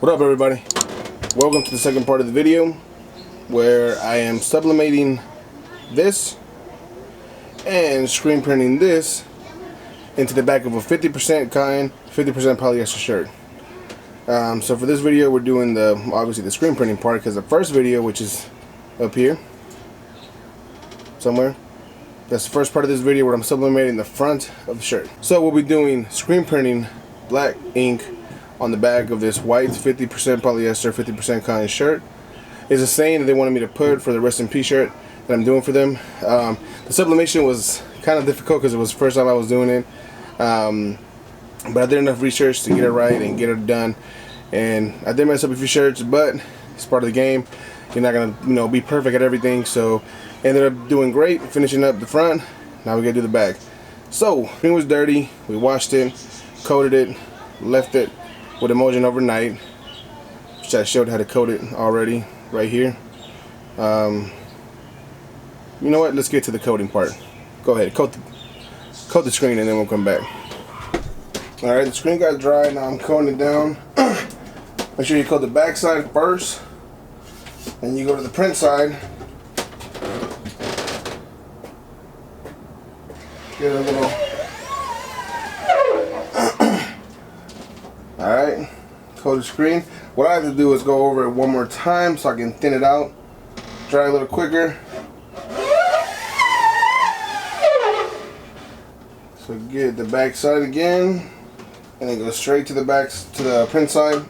What up, everybody? Welcome to the second part of the video where I am sublimating this and screen printing this into the back of a 50% cotton, 50% polyester shirt. So for this video we're doing obviously the screen printing part, because the first video, which is up here somewhere, that's the first part of this video where I'm sublimating the front of the shirt. So we'll be doing screen printing black ink on the back of this white 50% polyester, 50% cotton shirt. It's a saying that they wanted me to put for the Rest in Peace shirt that I'm doing for them. The sublimation was kind of difficult because it was the first time I was doing it. But I did enough research to get it right and get it done. And I did mess up a few shirts, but it's part of the game. You're not gonna, be perfect at everything. So ended up doing great, finishing up the front. Now we gotta do the back. So screen was dirty. We washed it, coated it, left it with emulsion overnight, which I showed how to coat it already right here. You know what? Let's get to the coating part. Go ahead, coat the screen, and then we'll come back. All right, the screen got dry. Now I'm coating it down. Make sure you coat the back side first, and you go to the print side. Get a little. Alright, coat the screen. What I have to do is go over it one more time so I can thin it out, dry a little quicker. So get the back side again, and then go straight to the back, to the print side.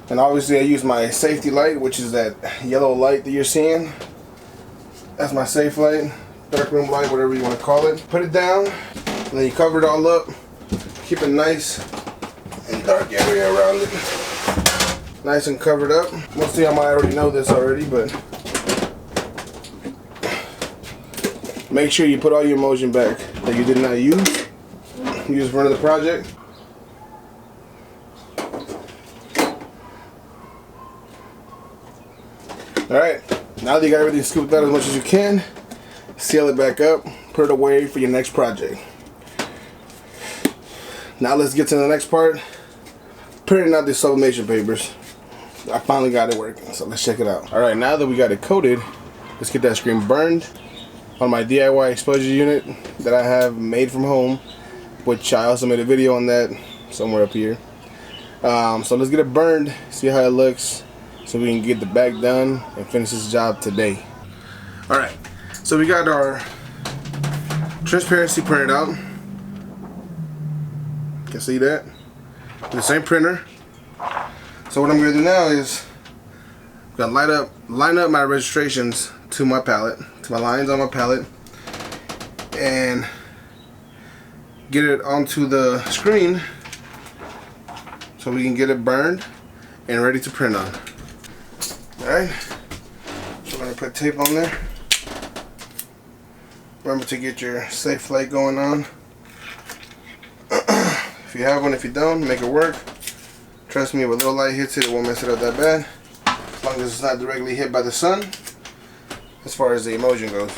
And obviously I use my safety light, which is that yellow light that you're seeing. That's my safe light. Dark room light, whatever you want to call it. Put it down, and then you cover it all up. Keep a nice and dark area around it. Nice and covered up. Most of y'all might already know this already, but make sure you put all your emulsion back that you did not use. Use for another project. Alright, now that you got everything scooped out as much as you can, seal it back up, put it away for your next project. Now let's get to the next part. Printing out these sublimation papers. I finally got it working, so let's check it out. Alright, now that we got it coated, let's get that screen burned on my DIY exposure unit that I have made from home, which I also made a video on that somewhere up here. So let's get it burned, see how it looks, so we can get the back done and finish this job today. Alright. So we got our transparency printed out. You can see that? With the same printer. So what I'm going to do now is I'm going to line up my registrations to my palette, to my lines on my palette, and get it onto the screen so we can get it burned and ready to print on. Alright, so we're going to put tape on there. Remember to get your safe light going on. If you have one, if you don't, make it work. Trust me, if a little light hits it, it won't mess it up that bad. As long as it's not directly hit by the sun, as far as the emulsion goes.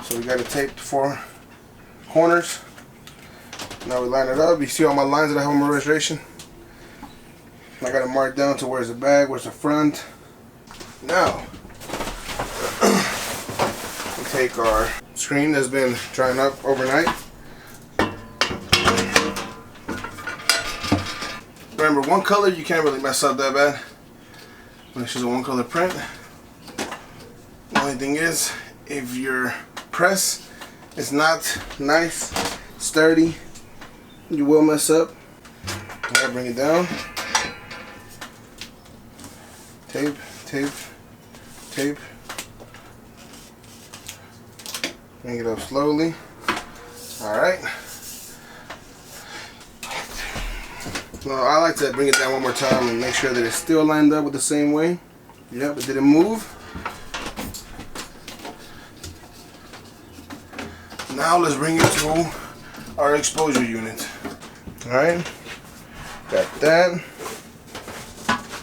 So we got it taped the four corners. Now we line it up. You see all my lines that I have on my registration? I got it marked down to where's the back, where's the front. Now, take our screen that's been drying up overnight. Remember, one color you can't really mess up that bad. It's just a one color print. The only thing is, if your press is not nice, sturdy, you will mess up. Alright, bring it down. Tape, tape, tape. Bring it up slowly. Alright. Well, I like to bring it down one more time and make sure that it's still lined up with the same way. Yep, it didn't move. Now let's bring it to our exposure unit. Alright. Got that.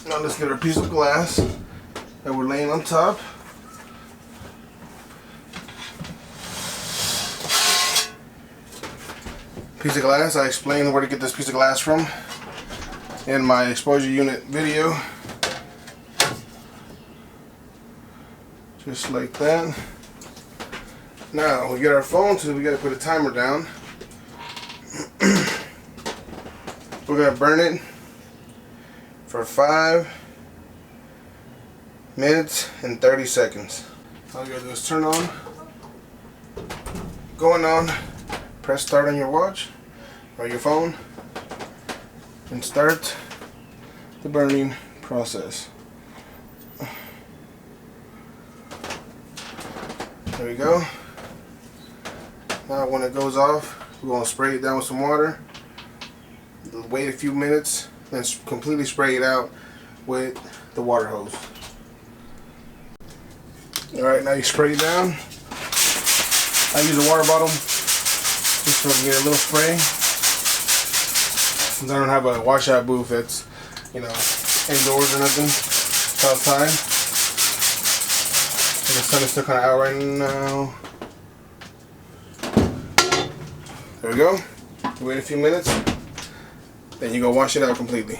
Now let's get our piece of glass that we're laying on top. piece of glass. I explained where to get this piece of glass from in my exposure unit video. Just like that. Now we get our phone, so we gotta put a timer down. We're gonna burn it for 5 minutes and 30 seconds. All you gotta do is turn on, going on, press start on your watch or your phone, and start the burning process. There we go. Now when it goes off, we're going to spray it down with some water, wait a few minutes, then completely spray it out with the water hose. Alright, now you spray it down. I use a water bottle just so I can get a little spray. Since I don't have a washout booth that's, you know, indoors or nothing, it's outside. And the sun is still kind of out right now. There we go. Wait a few minutes, then you go wash it out completely.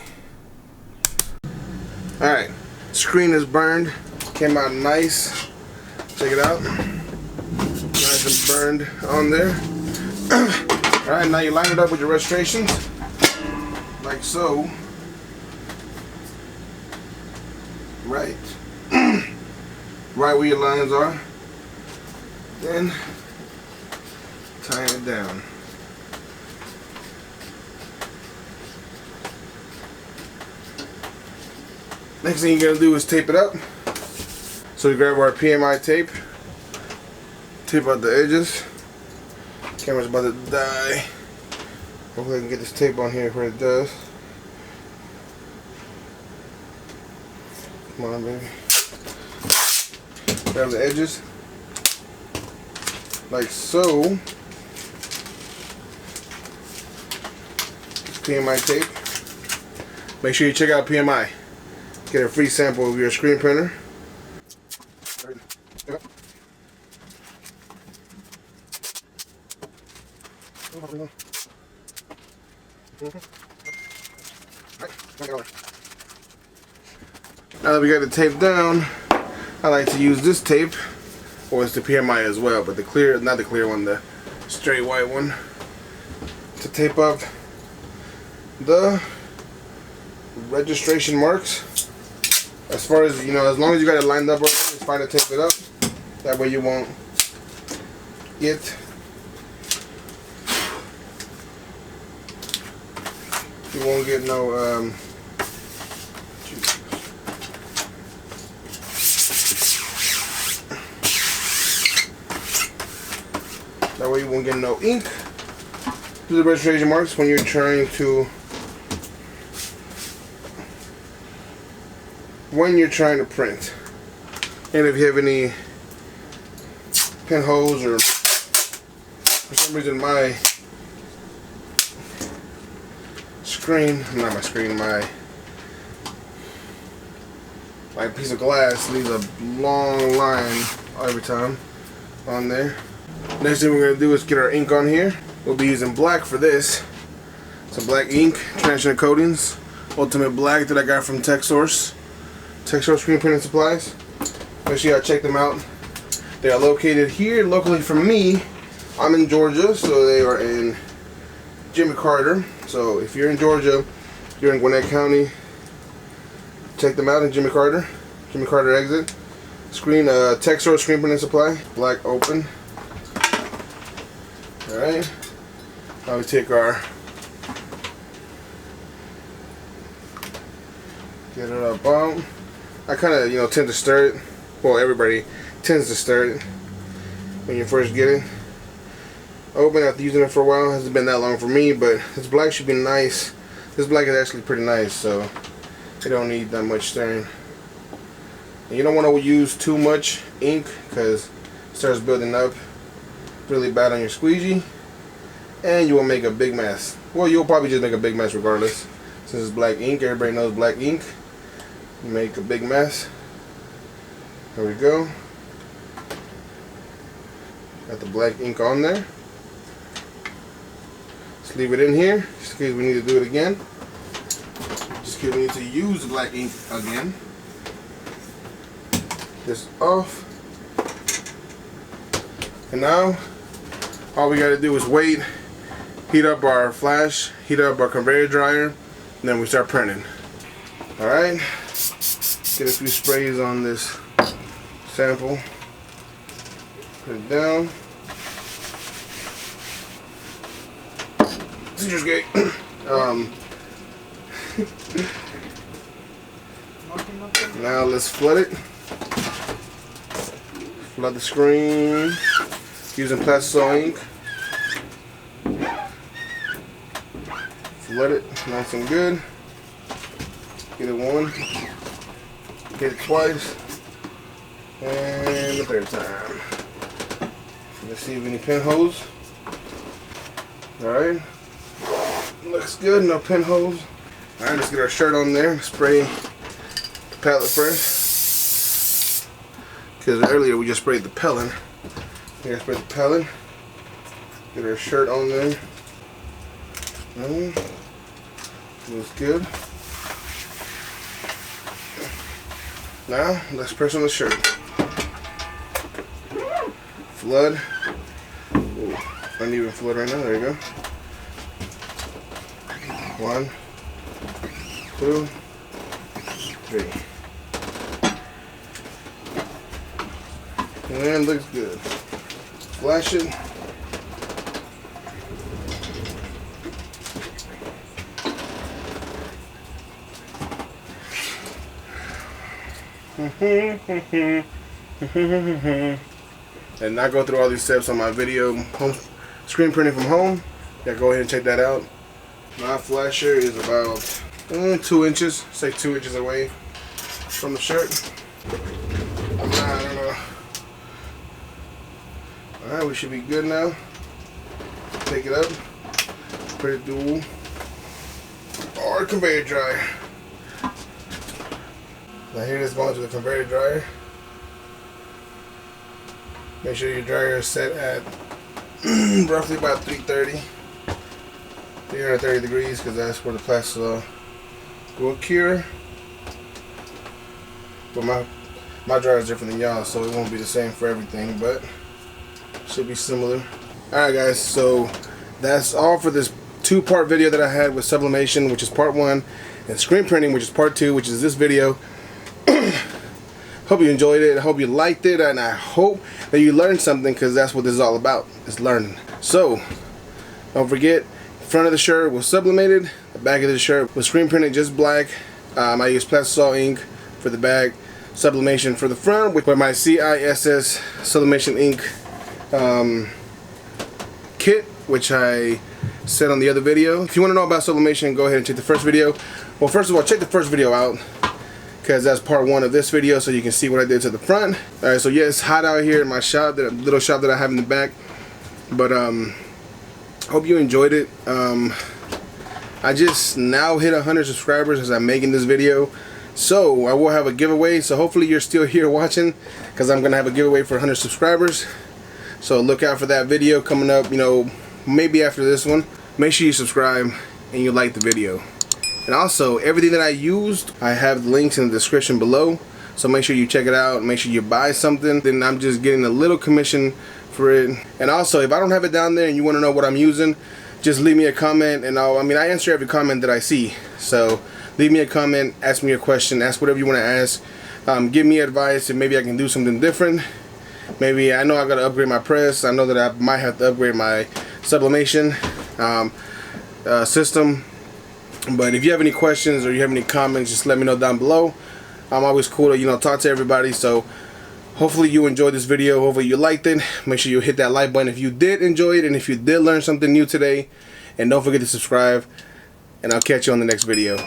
Alright, screen is burned. Came out nice. Check it out. Nice and burned on there. Alright, now you line it up with your registrations. Like so. Right. Right where your lines are. Then tying it down. Next thing you're gonna do is tape it up. So we grab our PMI tape, tape out the edges. Camera's about to die. Hopefully I can get this tape on here where it does. Come on, baby. Grab the edges, like so. It's PMI tape. Make sure you check out PMI. Get a free sample of your screen printer. Now that we got the tape down, I like to use this tape, or it's the PMI as well, but the clear, not the clear one, the straight white one, to tape up the registration marks. As far as, you know, as long as you got it lined up, it's fine to tape it up. That way you won't get no that way you won't get no ink to the registration marks when you're trying to print. And if you have any pinholes, or for some reason my screen, not my screen, my piece of glass leaves a long line every time on there. Next thing we're going to do is get our ink on here. We'll be using black for this. Some black ink, transient coatings, Ultimate Black that I got from TechSource Screen Printing Supplies. Make sure y'all check them out. They are located here locally from me. I'm in Georgia, so they are in Jimmy Carter. So if you're in Georgia, you're in Gwinnett County, check them out in Jimmy Carter exit. TechSource Screen Printing Supply, black open. Alright, now we take our, get it up out. I kind of, you know, tend to stir it. Well, everybody tends to stir it when you first get it open after using it for a while. It hasn't been that long for me, but this black should be nice. This black is actually pretty nice, so you don't need that much stirring. And you don't want to use too much ink because it starts building up really bad on your squeegee, and you will make a big mess. Well, you'll probably just make a big mess regardless. Since it's black ink, everybody knows black ink. You make a big mess. There we go. Got the black ink on there. Just leave it in here just in case we need to do it again. Just in case we need to use the black ink again. This off. And now all we got to do is wait, heat up our flash, heat up our conveyor dryer, and then we start printing. Alright, get a few sprays on this sample, put it down. Scissors gate. Now let's flood it. Flood the screen using Plastisol ink. Flood it nice and good. Get it one, get it twice, and the third time. Let's see if any pinholes. Alright, looks good, no pinholes. Alright, let's get our shirt on there. Spray the palette first. Because earlier we just sprayed the pellet. We gotta spray the pellet. Get our shirt on there. Looks good. Now, let's press on the shirt. Flood. Ooh, uneven flood right now. There you go. 1, 2, 3. And looks good. Flash it. And not go through all these steps on my video home screen printing from home. Yeah, go ahead and check that out. My flasher is about 2 inches, say 2 inches away from the shirt. I don't know. Alright, we should be good now. Take it up, put it through our conveyor dryer. Now here it is going to the conveyor dryer. Make sure your dryer is set at roughly about 330 degrees, because that's where the Plastisol will cure. But my dryer is different than y'all, so it won't be the same for everything, but should be similar. Alright guys, so that's all for this 2-part video that I had with sublimation, which is part 1, and screen printing, which is part 2, which is this video. Hope you enjoyed it. I hope you liked it, and I hope that you learned something, because that's what this is all about, is learning. So don't forget, front of the shirt was sublimated, the back of the shirt was screen printed just black. I used Plastisol ink for the back, sublimation for the front with my CISS sublimation ink kit, which I said on the other video. If you want to know about sublimation, go ahead and check the first video. Well, first of all, check the first video out, because that's part 1 of this video, so you can see what I did to the front. Alright, so yeah, it's hot out here in my shop, that little shop that I have in the back. But hope you enjoyed it. I just now hit 100 subscribers as I'm making this video, so I will have a giveaway. So hopefully you're still here watching, because I'm gonna have a giveaway for 100 subscribers. So look out for that video coming up, you know, maybe after this one. Make sure you subscribe and you like the video. And also, everything that I used, I have links in the description below. So make sure you check it out. Make sure you buy something. Then I'm just getting a little commission for it. And also, if I don't have it down there and you want to know what I'm using, just leave me a comment, and I answer every comment that I see. So leave me a comment, ask me a question, ask whatever you want to ask. Give me advice, and maybe I can do something different. Maybe I know I gotta upgrade my press. I know that I might have to upgrade my sublimation system. But if you have any questions or you have any comments, just let me know down below. I'm always cool to, you know, talk to everybody. So hopefully you enjoyed this video. Hopefully you liked it. Make sure you hit that like button if you did enjoy it, and if you did learn something new today. And don't forget to subscribe. And I'll catch you on the next video.